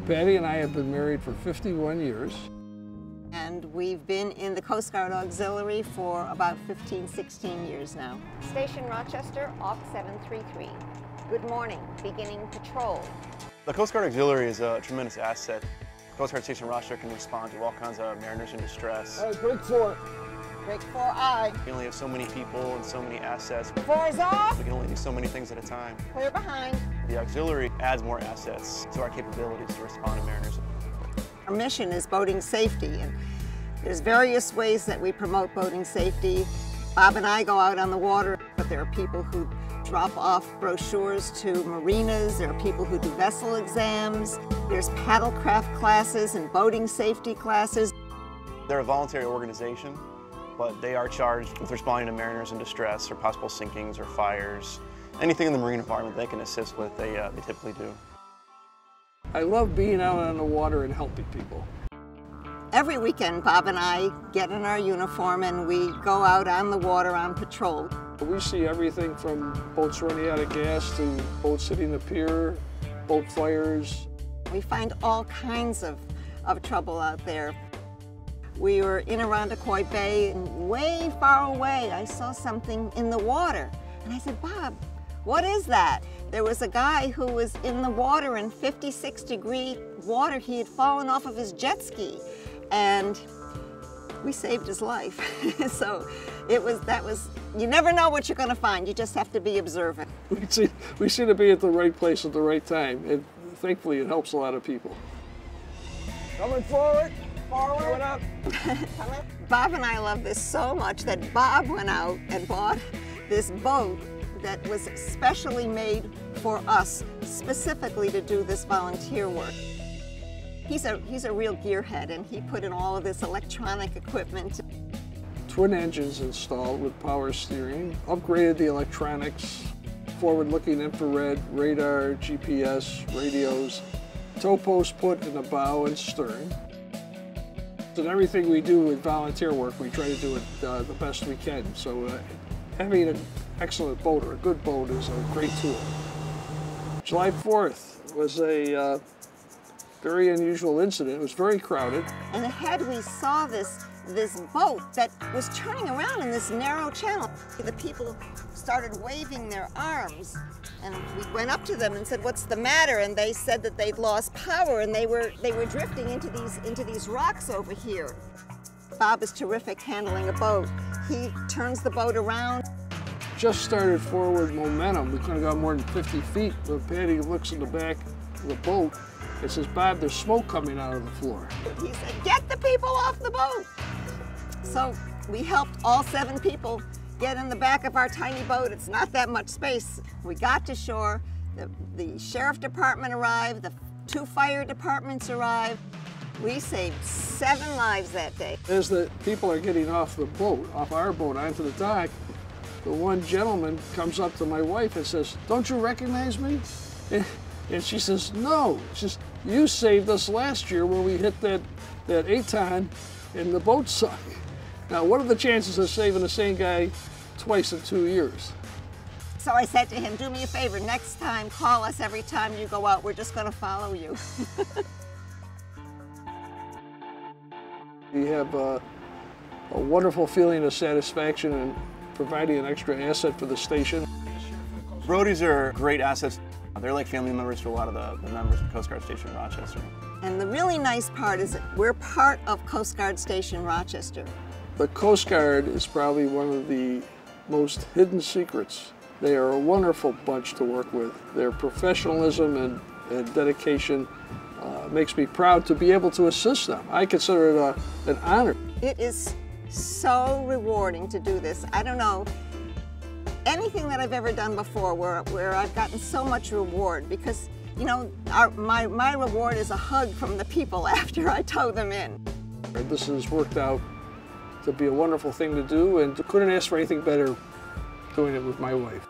Patti and I have been married for 51 years. And we've been in the Coast Guard Auxiliary for about 15, 16 years now. Station Rochester, AUX 733. Good morning, beginning patrol. The Coast Guard Auxiliary is a tremendous asset. Coast Guard Station Rochester can respond to all kinds of mariners in distress. All right, break 4. Break 4I. We only have so many people and so many assets. 4's off. We can only do so many things at a time. Clear behind. The auxiliary adds more assets to our capabilities to respond to mariners. Our mission is boating safety, and there's various ways that we promote boating safety. Bob and I go out on the water, but there are people who drop off brochures to marinas. There are people who do vessel exams. There's paddlecraft classes and boating safety classes. They're a voluntary organization, but they are charged with responding to mariners in distress or possible sinkings or fires. Anything in the marine environment they can assist with, they typically do. I love being out on the water and helping people. Every weekend, Bob and I get in our uniform and we go out on the water on patrol. We see everything from boats running out of gas to boats hitting the pier, boat fires. We find all kinds of trouble out there. We were in Irondequoit Bay, and way far away I saw something in the water. And I said, Bob, what is that? There was a guy who was in the water in 56-degree water. He had fallen off of his jet ski, and we saved his life. So you never know what you're going to find. You just have to be observant. We seem to be at the right place at the right time, and thankfully it helps a lot of people. Coming forward. Forward. Coming up. Bob and I love this so much that Bob went out and bought this boat that was specially made for us, specifically to do this volunteer work. He's a real gearhead, and he put in all of this electronic equipment. Twin engines installed with power steering, upgraded the electronics, forward-looking infrared, radar, GPS, radios, tow post put in the bow and stern. And everything we do with volunteer work, we try to do it the best we can. So having an excellent boat or a good boat is a great tool. July 4th was a very unusual incident. It was very crowded. And ahead we saw this boat that was turning around in this narrow channel. The people started waving their arms, and we went up to them and said, "What's the matter?" And they said that they'd lost power and they were drifting into these rocks over here. Bob is terrific handling a boat. He turns the boat around. Just started forward momentum. We couldn't have gone more than 50 feet. When Patti looks in the back of the boat and says, "Bob, there's smoke coming out of the floor." He said, "Get the people off the boat." So we helped all 7 people get in the back of our tiny boat. It's not that much space. We got to shore. The sheriff department arrived. The 2 fire departments arrived. We saved 7 lives that day. As the people are getting off the boat, off our boat, onto the dock, the one gentleman comes up to my wife and says, "Don't you recognize me?" And she says, "No." She says, "You saved us last year when we hit that 8-ton and the boat sunk." Now, what are the chances of saving the same guy twice in 2 years? So I said to him, "Do me a favor, next time call us every time you go out. We're just going to follow you." We have a wonderful feeling of satisfaction in providing an extra asset for the station. Brodies are great assets. They're like family members to a lot of the members of Coast Guard Station Rochester. And the really nice part is that we're part of Coast Guard Station Rochester. The Coast Guard is probably one of the most hidden secrets. They are a wonderful bunch to work with. Their professionalism and dedication makes me proud to be able to assist them. I consider it an honor. It is so rewarding to do this. I don't know anything that I've ever done before where I've gotten so much reward, because, you know, my reward is a hug from the people after I tow them in. This has worked out to be a wonderful thing to do, and couldn't ask for anything better doing it with my wife.